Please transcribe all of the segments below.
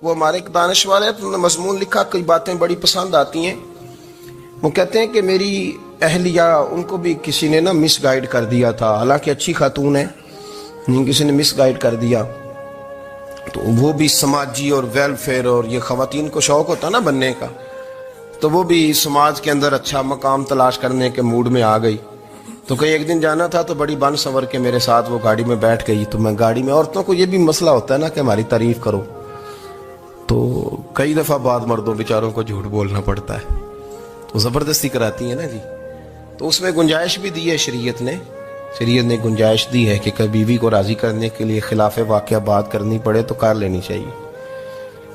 وہ ہمارے ایک دانش والے ہیں، انہوں نے مضمون لکھا، کئی باتیں بڑی پسند آتی ہیں۔ وہ کہتے ہیں کہ میری اہلیہ، ان کو بھی کسی نے نا مس گائیڈ کر دیا تھا، حالانکہ اچھی خاتون ہے، کسی نے مس گائیڈ کر دیا، تو وہ بھی سماجی اور ویلفیئر اور یہ خواتین کو شوق ہوتا نا بننے کا، تو وہ بھی سماج کے اندر اچھا مقام تلاش کرنے کے موڈ میں آ گئی۔ تو کہیں ایک دن جانا تھا تو بڑی بن سنور کے میرے ساتھ وہ گاڑی میں بیٹھ گئی۔ تو میں گاڑی میں، عورتوں کو یہ بھی مسئلہ ہوتا ہے نا کہ ہماری تعریف کرو، تو کئی دفعہ بعد مردوں بیچاروں کو جھوٹ بولنا پڑتا ہے، تو زبردستی کراتی ہیں نا جی۔ تو اس میں گنجائش بھی دی ہے شریعت نے گنجائش دی ہے کہ کبھی بیوی کو راضی کرنے کے لیے خلاف واقعہ بات کرنی پڑے تو کر لینی چاہیے،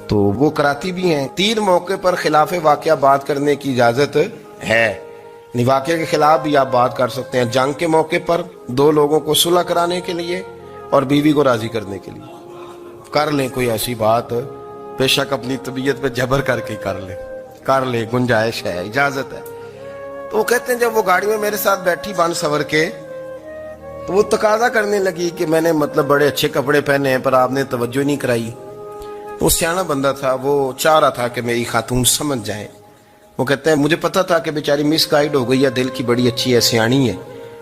تو وہ کراتی بھی ہیں۔ 3 موقع پر خلاف واقعہ بات کرنے کی اجازت ہے، واقعہ کے خلاف بھی آپ بات کر سکتے ہیں۔ جنگ کے موقع پر 2 لوگوں کو صلح کرانے کے لیے اور بیوی کو راضی کرنے کے لیے کر لیں کوئی ایسی بات، بے شک اپنی طبیعت پہ جبر کر کے کر لیں، گنجائش ہے، اجازت ہے۔ تو وہ کہتے ہیں جب وہ گاڑی میں میرے ساتھ بیٹھی بن سور کے، تو وہ تقاضا کرنے لگی کہ میں نے مطلب بڑے اچھے کپڑے پہنے ہیں پر آپ نے توجہ نہیں کرائی۔ وہ سیانا بندہ تھا، وہ چاہ رہا تھا کہ میری خاتون سمجھ جائیں۔ وہ کہتے ہیں مجھے پتا تھا کہ بیچاری مس گائیڈ ہو گئی ہے، دل کی بڑی اچھی ہے، سیانی ہے،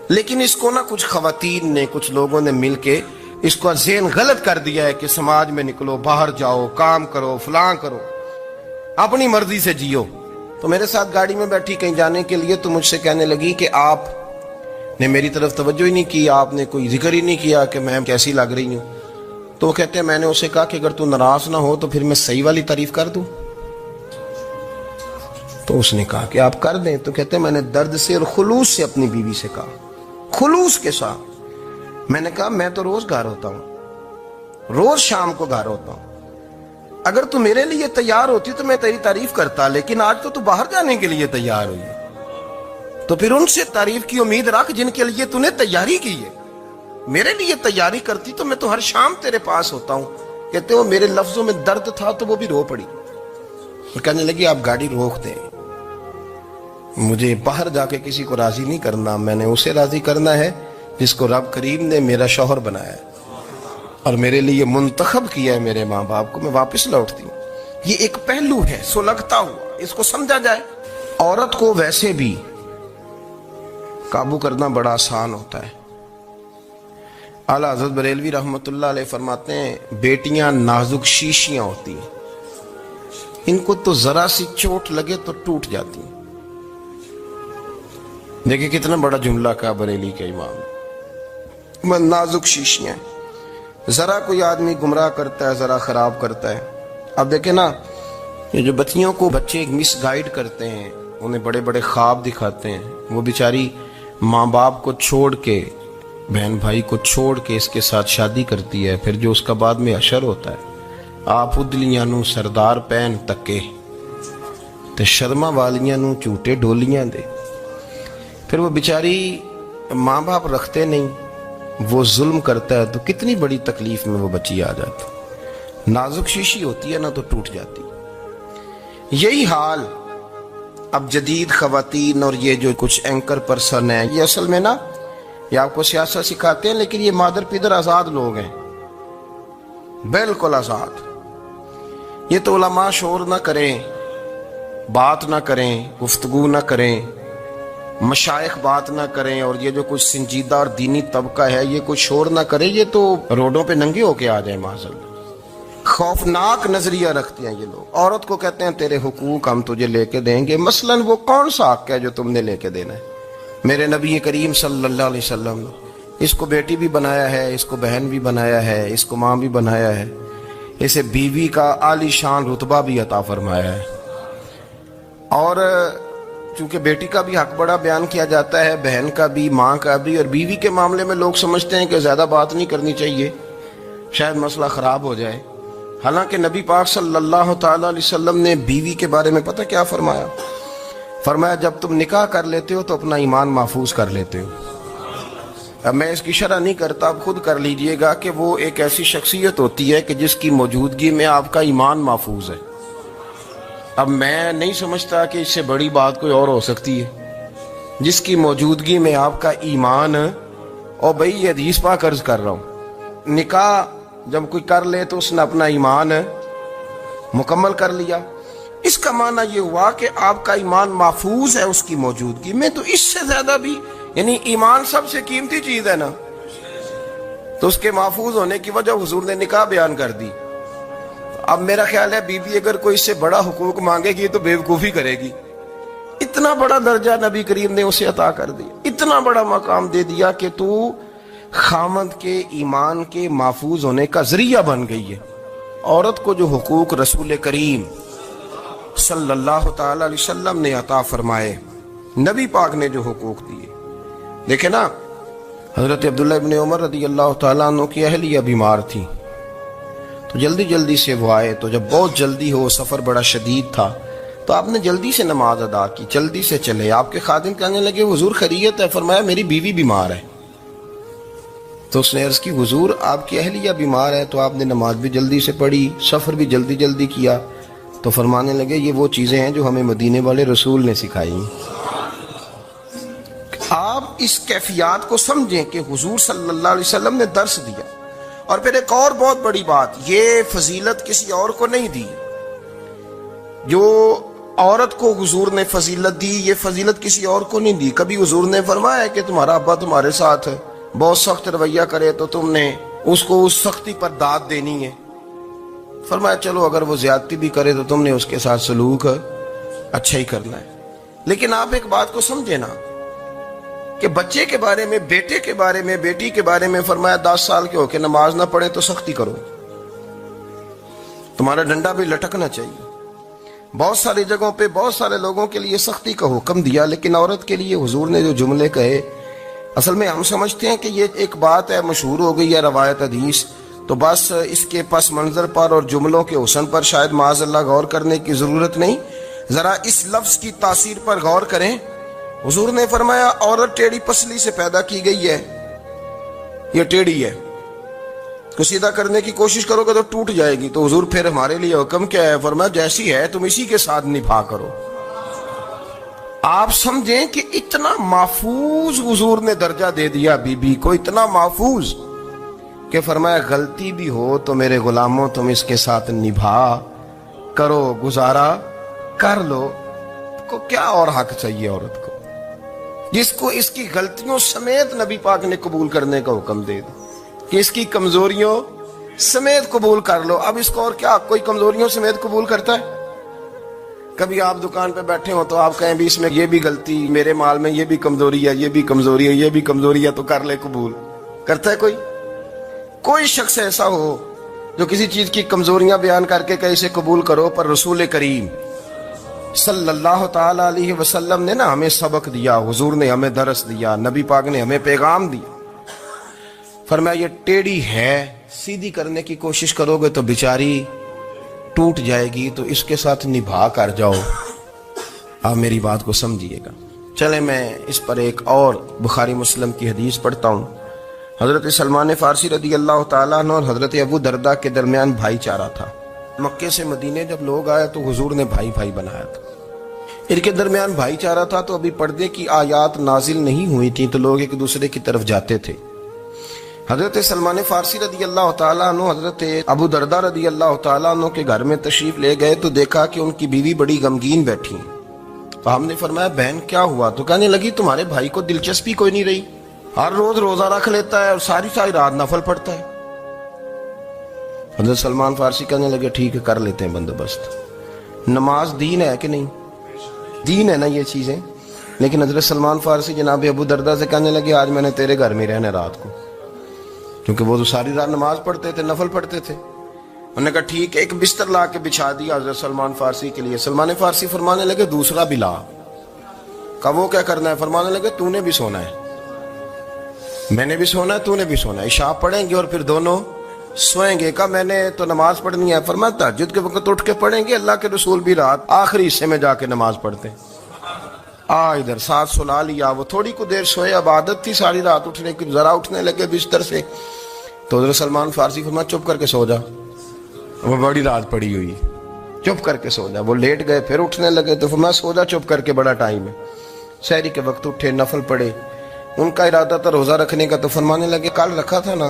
لیکن اس کو نا کچھ خواتین نے، کچھ لوگوں نے مل کے اس کو ذہن غلط کر دیا ہے کہ سماج میں نکلو، باہر جاؤ، کام کرو، فلاں کرو، اپنی مرضی سے جیو۔ تو میرے ساتھ گاڑی میں بیٹھی کہیں جانے کے لیے، تو مجھ سے کہنے لگی کہ آپ نے میری طرف توجہ ہی نہیں کی، آپ نے کوئی ذکر ہی نہیں کیا کہ میں کیسی لگ رہی ہوں۔ تو وہ کہتے ہیں میں نے اسے کہا کہ اگر تو ناراض نہ ہو تو پھر میں صحیح والی تعریف کر دوں۔ تو اس نے کہا کہ آپ کر دیں۔ تو کہتے ہیں میں نے درد سے اور خلوص سے اپنی بیوی سے کہا، خلوص کے ساتھ میں نے کہا میں تو روز گھر ہوتا ہوں، روز شام کو گھر ہوتا ہوں، اگر تو میرے لیے تیار ہوتی تو میں تیری تعریف کرتا، لیکن آج تو باہر جانے کے لیے تیار ہوئی ہے، تو پھر ان سے تعریف کی امید رکھ جن کے لیے تو نے تیاری کی ہے۔ میرے لیے تیاری کرتی تو میں تو ہر شام تیرے پاس ہوتا ہوں۔ کہتے وہ میرے لفظوں میں درد تھا تو وہ بھی رو پڑی، کہنے لگی آپ گاڑی روک دیں، مجھے باہر جا کے کسی کو راضی نہیں کرنا، میں نے اسے راضی کرنا ہے جس کو رب کریم نے میرا شوہر بنایا ہے اور میرے لیے منتخب کیا ہے، میرے ماں باپ کو۔ میں واپس لوٹتی ہوں۔ یہ ایک پہلو ہے سلگتا ہوا، اس کو سمجھا جائے۔ عورت کو ویسے بھی قابو کرنا بڑا آسان ہوتا ہے۔ اعلیٰ حضرت بریلوی رحمۃ اللہ علیہ فرماتے ہیں بیٹیاں نازک شیشیاں ہوتی ہیں، ان کو تو ذرا سی چوٹ لگے تو ٹوٹ جاتی ہیں۔ دیکھیں کتنا بڑا جملہ کہا بریلی کے امام، نازک شیشیاں، ذرا کوئی آدمی گمراہ کرتا ہے، ذرا خراب کرتا ہے۔ اب دیکھیں نا، یہ جو بچیوں کو بچے مس گائیڈ کرتے ہیں، انہیں بڑے بڑے خواب دکھاتے ہیں، وہ بیچاری ماں باپ کو چھوڑ کے، بہن بھائی کو چھوڑ کے اس کے ساتھ شادی کرتی ہے، پھر جو اس کا بعد میں حشر ہوتا ہے، آپ ادلیاں نو سردار پہن تکے تے شرما والیاں نو جھوٹے ڈولیاں دے۔ پھر وہ بیچاری ماں باپ رکھتے نہیں، وہ ظلم کرتا ہے، تو کتنی بڑی تکلیف میں وہ بچی آ جاتی۔ نازک شیشی ہوتی ہے نا تو ٹوٹ جاتی۔ یہی حال اب جدید خواتین اور یہ جو کچھ اینکر پرسن ہیں، یہ اصل میں نا یہ آپ کو سیاست سکھاتے ہیں، لیکن یہ مادر پیدر آزاد لوگ ہیں، بالکل آزاد۔ یہ تو علماء شور نہ کریں، بات نہ کریں، گفتگو نہ کریں، مشائخ بات نہ کریں، اور یہ جو کچھ سنجیدہ اور دینی طبقہ ہے یہ کچھ شور نہ کرے، یہ تو روڈوں پہ ننگے ہو کے آ جائیں معاذ اللہ۔ خوفناک نظریہ رکھتے ہیں یہ لوگ۔ عورت کو کہتے ہیں تیرے حقوق ہم تجھے لے کے دیں گے، مثلاً وہ کون سا حق ہے جو تم نے لے کے دینا ہے؟ میرے نبی کریم صلی اللہ علیہ وسلم نے اس کو بیٹی بھی بنایا ہے، اس کو بہن بھی بنایا ہے، اس کو ماں بھی بنایا ہے، اسے بیوی کا عالی شان رتبہ بھی عطا فرمایا ہے۔ اور چونکہ بیٹی کا بھی حق بڑا بیان کیا جاتا ہے، بہن کا بھی، ماں کا بھی، اور بیوی کے معاملے میں لوگ سمجھتے ہیں کہ زیادہ بات نہیں کرنی چاہیے، شاید مسئلہ خراب ہو جائے۔ حالانکہ نبی پاک صلی اللہ تعالی علیہ وسلم نے بیوی کے بارے میں پتہ کیا فرمایا؟ فرمایا جب تم نکاح کر لیتے ہو تو اپنا ایمان محفوظ کر لیتے ہو۔ اب میں اس کی شرح نہیں کرتا، آپ خود کر لیجئے گا کہ وہ ایک ایسی شخصیت ہوتی ہے کہ جس کی موجودگی میں آپ کا ایمان محفوظ ہے۔ اب میں نہیں سمجھتا کہ اس سے بڑی بات کوئی اور ہو سکتی ہے، جس کی موجودگی میں آپ کا ایمان، اور بھئی یہ حدیث پاک عرض کر رہا ہوں، نکاح جب کوئی کر لے تو اس نے اپنا ایمان مکمل کر لیا. اس کا معنی یہ ہوا کہ آپ کا ایمان محفوظ ہے اس کی موجودگی میں. تو اس سے زیادہ بھی یعنی ایمان سب سے قیمتی چیز ہے نا, تو اس کے محفوظ ہونے کی وجہ حضور نے نکاح بیان کر دی. اب میرا خیال ہے بی بی اگر کوئی اس سے بڑا حقوق مانگے گی تو بیوقوفی کرے گی. اتنا بڑا درجہ نبی کریم نے اسے عطا کر دیا, اتنا بڑا مقام دے دیا کہ تو خامند کے ایمان کے محفوظ ہونے کا ذریعہ بن گئی ہے. عورت کو جو حقوق رسول کریم صلی اللہ تعالی علیہ وسلم نے عطا فرمائے, نبی پاک نے جو حقوق دیے. دیکھیں نا, حضرت عبداللہ ابن عمر رضی اللہ تعالیٰ عنہ کی اہلیہ بیمار تھی, تو جلدی جلدی سے وہ آئے. تو جب بہت جلدی ہو, سفر بڑا شدید تھا, تو آپ نے جلدی سے نماز ادا کی, جلدی سے چلے. آپ کے خادم کہنے لگے حضور خیریت ہے؟ فرمایا میری بیوی بیمار ہے. تو اس نے عرض کی حضور آپ کی اہلیہ بیمار ہے. تو آپ نے نماز بھی جلدی سے پڑھی, سفر بھی جلدی جلدی کیا. تو فرمانے لگے یہ وہ چیزیں ہیں جو ہمیں مدینے والے رسول نے سکھائی. آپ اس کیفیات کو سمجھیں کہ حضور صلی اللہ علیہ وسلم نے درس دیا. اور پھر ایک اور بہت بڑی بات, یہ فضیلت کسی اور کو نہیں دی. جو عورت کو حضور نے فضیلت دی, یہ فضیلت کسی اور کو نہیں دی. کبھی حضور نے فرمایا کہ تمہارا ابا تمہارے ساتھ بہت سخت رویہ کرے تو تم نے اس کو اس سختی پر داد دینی ہے. فرمایا چلو اگر وہ زیادتی بھی کرے تو تم نے اس کے ساتھ سلوک اچھا ہی کرنا ہے. لیکن آپ ایک بات کو سمجھے نا کہ بچے کے بارے میں, بیٹے کے بارے میں, بیٹی کے بارے میں فرمایا 10 سال کے ہو کے نماز نہ پڑھے تو سختی کرو, تمہارا ڈنڈا بھی لٹکنا چاہیے. بہت ساری جگہوں پہ بہت سارے لوگوں کے لیے سختی کا حکم دیا, لیکن عورت کے لیے حضور نے جو جملے کہے, اصل میں ہم سمجھتے ہیں کہ یہ ایک بات ہے, مشہور ہو گئی ہے روایت حدیث, تو بس اس کے پس منظر پر اور جملوں کے حسن پر شاید معاذ اللہ غور کرنے کی ضرورت نہیں. ذرا اس لفظ کی تاثیر پر غور کریں. حضور نے فرمایا عورت ٹیڑھی پسلی سے پیدا کی گئی ہے, یہ ٹیڑھی ہے, کو سیدھا کرنے کی کوشش کرو گے تو ٹوٹ جائے گی. تو حضور پھر ہمارے لیے حکم کیا ہے؟ فرمایا جیسی ہے تم اسی کے ساتھ نبھا کرو. آپ سمجھیں کہ اتنا محفوظ حضور نے درجہ دے دیا بی بی کو, اتنا محفوظ کہ فرمایا غلطی بھی ہو تو میرے غلاموں تم اس کے ساتھ نبھا کرو, گزارا کر لو. کو کیا اور حق چاہیے عورت کو, جس کو اس کی غلطیوں سمیت نبی پاک نے قبول کرنے کا حکم دے دیا کہ اس کی کمزوریوں سمیت قبول کر لو. اب اس کو اور کیا کوئی کمزوریوں سمیت قبول کرتا ہے؟ کبھی آپ دکان پہ بیٹھے ہو تو آپ کہیں بھی اس میں یہ بھی غلطی, میرے مال میں یہ بھی کمزوری ہے, یہ بھی کمزوری ہے, یہ بھی کمزوری ہے, تو کر لے قبول. کرتا ہے کوئی؟ کوئی شخص ایسا ہو جو کسی چیز کی کمزوریاں بیان کر کے کہ اسے قبول کرو؟ پر رسول کریم صلی اللہ تعالی علیہ وسلم نے نا ہمیں سبق دیا, حضور نے ہمیں درس دیا, نبی پاک نے ہمیں پیغام دیا. فرمایا یہ ٹیڑھی ہے, سیدھی کرنے کی کوشش کرو گے تو بیچاری ٹوٹ جائے گی, تو اس کے ساتھ نبھا کر جاؤ. آپ میری بات کو سمجھیے گا. چلیں میں اس پر ایک اور بخاری مسلم کی حدیث پڑھتا ہوں. حضرت سلمان فارسی رضی اللہ تعالیٰ عنہ اور حضرت ابو دردہ کے درمیان بھائی چارہ تھا. مکے سے مدینے جب لوگ آئے تو حضور نے بھائی بھائی بنایا تھا. ان کے درمیان بھائی چارہ تھا, تو ابھی پردے کی آیات نازل نہیں ہوئی تھی, تو لوگ ایک دوسرے کی طرف جاتے تھے. حضرت سلمان فارسی رضی اللہ تعالیٰ عنہ حضرت ابو دردہ رضی اللہ تعالیٰ عنہ کے گھر میں تشریف لے گئے, تو دیکھا کہ ان کی بیوی بڑی غمگین بیٹھی. تو ہم نے فرمایا بہن کیا ہوا؟ تو کہنے لگی تمہارے بھائی کو دلچسپی کوئی نہیں رہی, ہر روز روزہ رکھ لیتا ہے اور ساری رات نفل پڑھتا ہے. حضرت سلمان فارسی کہنے لگے ٹھیک ہے کر لیتے ہیں بندوبست. نماز دین ہے کہ نہیں؟ دین ہے نا یہ چیزیں. لیکن حضرت سلمان فارسی جناب ابو دردہ سے کہنے لگے آج میں نے تیرے گھر میں رہنا رات کو, کیونکہ وہ تو ساری رات نماز پڑھتے تھے, نفل پڑھتے تھے. انہوں نے کہا ٹھیک ہے. ایک بستر لا کے بچھا دیا حضرت سلمان فارسی کے لیے. سلمان فارسی فرمانے لگے دوسرا بھی لا. کہا وہ کیا کرنا ہے؟ فرمانے لگے تو نے بھی سونا ہے, میں نے بھی سونا ہے, تو نے بھی سونا ہے. عشاء پڑھیں گے اور پھر دونوں سوئیں گے. کہا میں نے تو نماز پڑھنی ہے. فرمایا تہجد کے وقت اٹھ کے پڑھیں گے, اللہ کے رسول بھی رات آخری حصے میں جا کے نماز پڑھتے ہیں. ادھر ساتھ سلا لیا. وہ تھوڑی کو دیر سوئے, اب عادت تھی ساری رات اٹھنے کی, ذرا اٹھنے لگے بستر سے. تو حضرت سلمان فارسی فرمایا چپ کر کے سو جا, وہ بڑی رات پڑی ہوئی, چپ کر کے سو جا. وہ لیٹ گئے, پھر اٹھنے لگے. تو فرمایا سو جا چپ کر کے, بڑا ٹائم ہے. سحری کے وقت اٹھے, نفل پڑھے. ان کا ارادہ تھا روزہ رکھنے کا, تو فرمانے لگے کل رکھا تھا نا.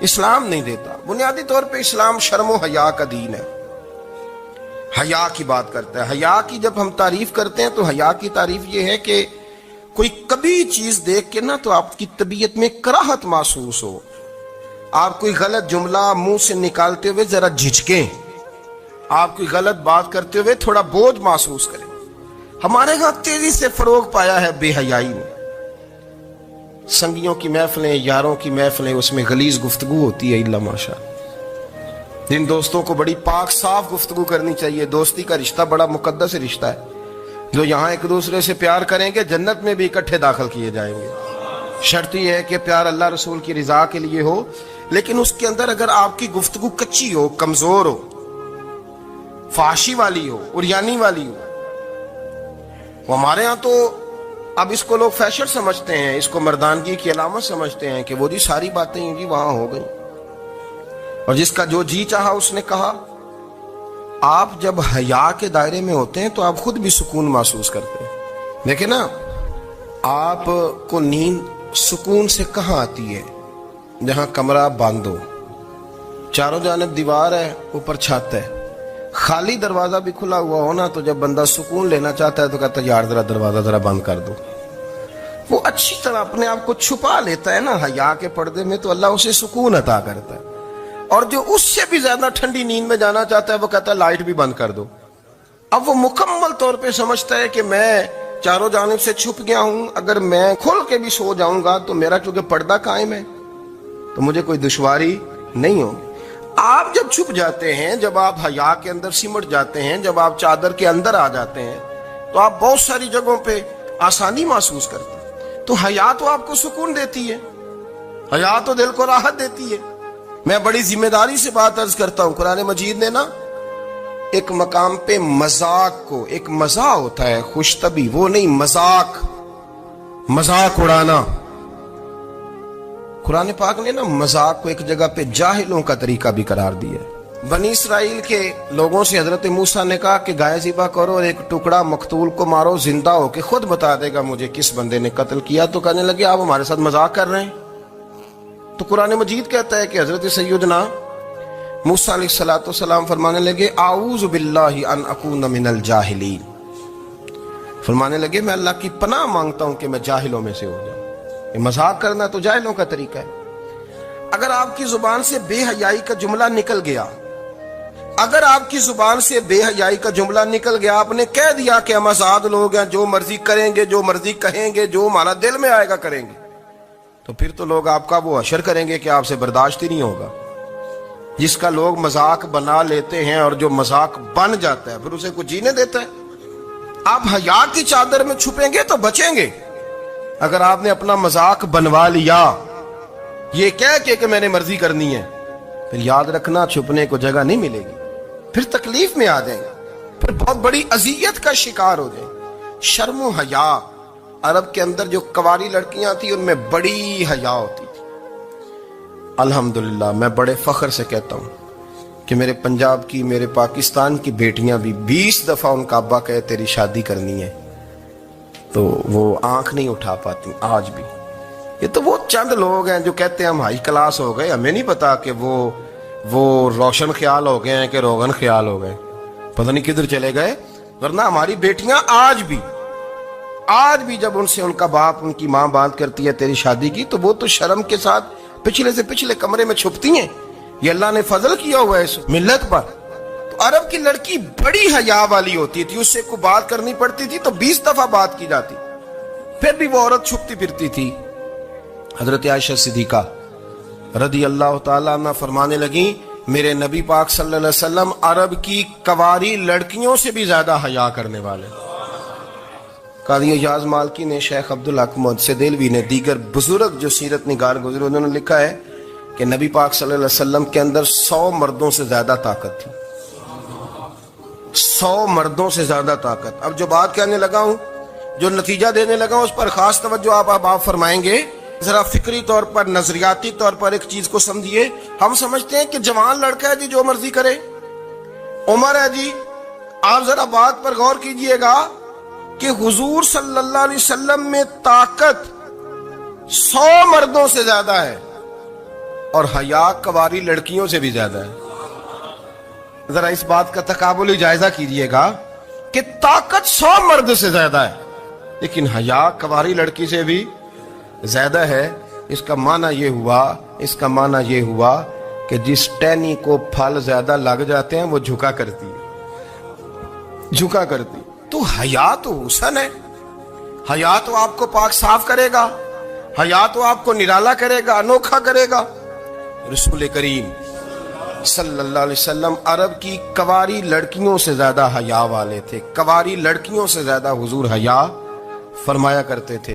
اسلام نہیں دیتا۔ بنیادی طور پہ اسلام شرم و حیا کا دین ہے، حیا کی بات کرتا ہے۔ حیا کی جب ہم تعریف کرتے ہیں تو حیا کی تعریف یہ ہے کہ کوئی کبھی چیز دیکھ کے نا تو آپ کی طبیعت میں کراہت محسوس ہو، آپ کوئی غلط جملہ منہ سے نکالتے ہوئے ذرا جھجکیں، آپ کوئی غلط بات کرتے ہوئے تھوڑا بوجھ محسوس کریں۔ ہمارے ہاں تیزی سے فروغ پایا ہے بے حیائی میں۔ سنگیوں کی محفلیں، یاروں کی محفلیں، اس میں غلیظ گفتگو ہوتی ہے، الا ماشاء اللہ۔ جن دوستوں کو بڑی پاک صاف گفتگو کرنی چاہیے، دوستی کا رشتہ بڑا مقدس رشتہ ہے، جو یہاں ایک دوسرے سے پیار کریں گے جنت میں بھی اکٹھے داخل کیے جائیں گے۔ شرط یہ ہے کہ پیار اللہ رسول کی رضا کے لیے ہو، لیکن اس کے اندر اگر آپ کی گفتگو کچی ہو، کمزور ہو، فحاشی والی ہو، عریانی والی ہو، وہ ہمارے ہاں تو اب اس کو لوگ فیشن سمجھتے ہیں، اس کو مردانگی کی علامت سمجھتے ہیں کہ وہ جی ساری باتیں جی وہاں ہو گئی، اور جس کا جو جی چاہا اس نے کہا۔ آپ جب حیا کے دائرے میں ہوتے ہیں تو آپ خود بھی سکون محسوس کرتے ہیں۔ دیکھیں نا، آپ کو نیند سکون سے کہاں آتی ہے؟ جہاں کمرہ بند ہو، چاروں جانب دیوار ہے، اوپر چھت ہے، خالی دروازہ بھی کھلا ہوا ہونا تو جب بندہ سکون لینا چاہتا ہے تو کہتا ہے یار ذرا دروازہ ذرا بند کر دو۔ وہ اچھی طرح اپنے آپ کو چھپا لیتا ہے نا حیا کے پردے میں، تو اللہ اسے سکون عطا کرتا ہے۔ اور جو اس سے بھی زیادہ ٹھنڈی نیند میں جانا چاہتا ہے وہ کہتا ہے لائٹ بھی بند کر دو۔ اب وہ مکمل طور پہ سمجھتا ہے کہ میں چاروں جانب سے چھپ گیا ہوں، اگر میں کھل کے بھی سو جاؤں گا تو میرا چونکہ پردہ قائم ہے تو مجھے کوئی دشواری نہیں ہوگی۔ آپ جب چھپ جاتے ہیں، جب آپ حیا کے اندر سمٹ جاتے ہیں، جب آپ چادر کے اندر آ جاتے ہیں تو آپ بہت ساری جگہوں پہ آسانی محسوس کرتے ہیں۔ تو حیا تو آپ کو سکون دیتی ہے، حیا تو دل کو راحت دیتی ہے۔ میں بڑی ذمہ داری سے بات عرض کرتا ہوں، قرآن مجید نے نا ایک مقام پہ مذاق کو، ایک مزاح ہوتا ہے خوش طبی، وہ نہیں مذاق اڑانا، قرآن پاک نے نا مذاق کو ایک جگہ پہ جاہلوں کا طریقہ بھی قرار دیا ہے۔ بنی اسرائیل کے لوگوں سے حضرت موسیٰ نے کہا کہ گائے ذبح کرو اور ایک ٹکڑا مقتول کو مارو، زندہ ہو کے خود بتا دے گا مجھے کس بندے نے قتل کیا۔ تو کہنے لگے آپ ہمارے ساتھ مذاق کر رہے ہیں۔ تو قرآن مجید کہتا ہے کہ حضرت سیدنا موسیٰ علیہ السلام فرمانے لگے اعوذ باللہ ان اکون من الجاہلین، فرمانے لگے میں اللہ کی پناہ مانگتا ہوں کہ میں جاہلوں میں سے ہو جاؤں۔ یہ مذاق کرنا تو جاہلوں کا طریقہ ہے۔ اگر آپ کی زبان سے بے حیائی کا جملہ نکل گیا، اگر آپ کی زبان سے بے حیائی کا جملہ نکل گیا، آپ نے کہہ دیا کہ ہم آزاد لوگ ہیں، جو مرضی کریں گے، جو مرضی کہیں گے، جو ہمارا دل میں آئے گا کریں گے، تو پھر تو لوگ آپ کا وہ حشر کریں گے کہ آپ سے برداشت ہی نہیں ہوگا۔ جس کا لوگ مذاق بنا لیتے ہیں اور جو مذاق بن جاتا ہے پھر اسے کوئی جینے دیتا ہے۔ آپ حیا کی چادر میں چھپیں گے تو بچیں گے۔ اگر آپ نے اپنا مذاق بنوا لیا یہ کہہ کے کہ میں نے مرضی کرنی ہے، پھر یاد رکھنا چھپنے کو جگہ نہیں ملے گی، پھر تکلیف میں آ جائیں گے، پھر بہت بڑی اذیت کا شکار ہو جائیں۔ شرم و حیا، عرب کے اندر جو کنواری لڑکیاں تھیں ان میں بڑی حیا ہوتی تھی۔ الحمدللہ میں بڑے فخر سے کہتا ہوں کہ میرے پنجاب کی، میرے پاکستان کی بیٹیاں بھی 20 دفعہ ان کا ابا کہے تیری شادی کرنی ہے تو وہ آنکھ نہیں اٹھا پاتی آج بھی۔ یہ تو وہ چند لوگ ہیں جو کہتے ہیں ہم ہائی کلاس ہو گئے، ہمیں نہیں پتا کہ وہ روشن خیال ہو گئے ہیں کہ روغن خیال ہو گئے، پتہ نہیں کدھر چلے گئے۔ ورنہ ہماری بیٹیاں آج بھی جب ان سے ان کا باپ، ان کی ماں بات کرتی ہے تیری شادی کی، تو وہ تو شرم کے ساتھ پچھلے سے پچھلے کمرے میں چھپتی ہیں۔ یہ اللہ نے فضل کیا ہوا ہے اس ملت پر۔ تو عرب کی لڑکی بڑی حیا والی ہوتی تھی، اس سے کوئی بات کرنی پڑتی تھی تو 20 دفعہ بات کی جاتی، پھر بھی وہ عورت چھپتی پھرتی تھی۔ حضرت عائشہ صدیقہ رضی اللہ تعالیٰ عنہ فرمانے لگیں میرے نبی پاک صلی اللہ علیہ وسلم عرب کی کنواری لڑکیوں سے بھی زیادہ حیا کرنے والے۔ قاضی اعجاز مالکی نے، شیخ عبدالحق محدث دہلوی نے، دیگر بزرگ جو سیرت نگار گزرے انہوں نے لکھا ہے کہ نبی پاک صلی اللہ علیہ وسلم کے اندر 100 مردوں سے زیادہ طاقت تھی، 100 مردوں سے زیادہ طاقت۔ اب جو بات کہنے لگا ہوں، جو نتیجہ دینے لگا ہوں، اس پر خاص توجہ آپ فرمائیں گے۔ ذرا فکری طور پر، نظریاتی طور پر ایک چیز کو سمجھیے۔ ہم سمجھتے ہیں کہ جوان لڑکا ہے جی جو مرضی کرے، عمر ہے جی۔ آپ ذرا بات پر غور کیجئے گا کہ حضور صلی اللہ علیہ وسلم میں طاقت 100 مردوں سے زیادہ ہے، اور حیا کواری لڑکیوں سے بھی زیادہ ہے. ذرا اس بات کا تقابلی جائزہ کیجئے گا کہ طاقت 100 مرد سے زیادہ ہے لیکن حیا کواری لڑکی سے بھی زیادہ ہے. اس کا معنی یہ ہوا کہ جس ٹہنی کو پھل زیادہ لگ جاتے ہیں وہ جھکا کرتی. تو حیا تو حسن ہے. حیا تو آپ کو پاک صاف کرے گا. حیا تو آپ کو نرالا کرے گا, انوکھا کرے گا. رسول کریم صلی اللہ علیہ وسلم عرب کی کواری لڑکیوں سے زیادہ حیا والے تھے. کواری لڑکیوں سے زیادہ حضور حیا فرمایا کرتے تھے.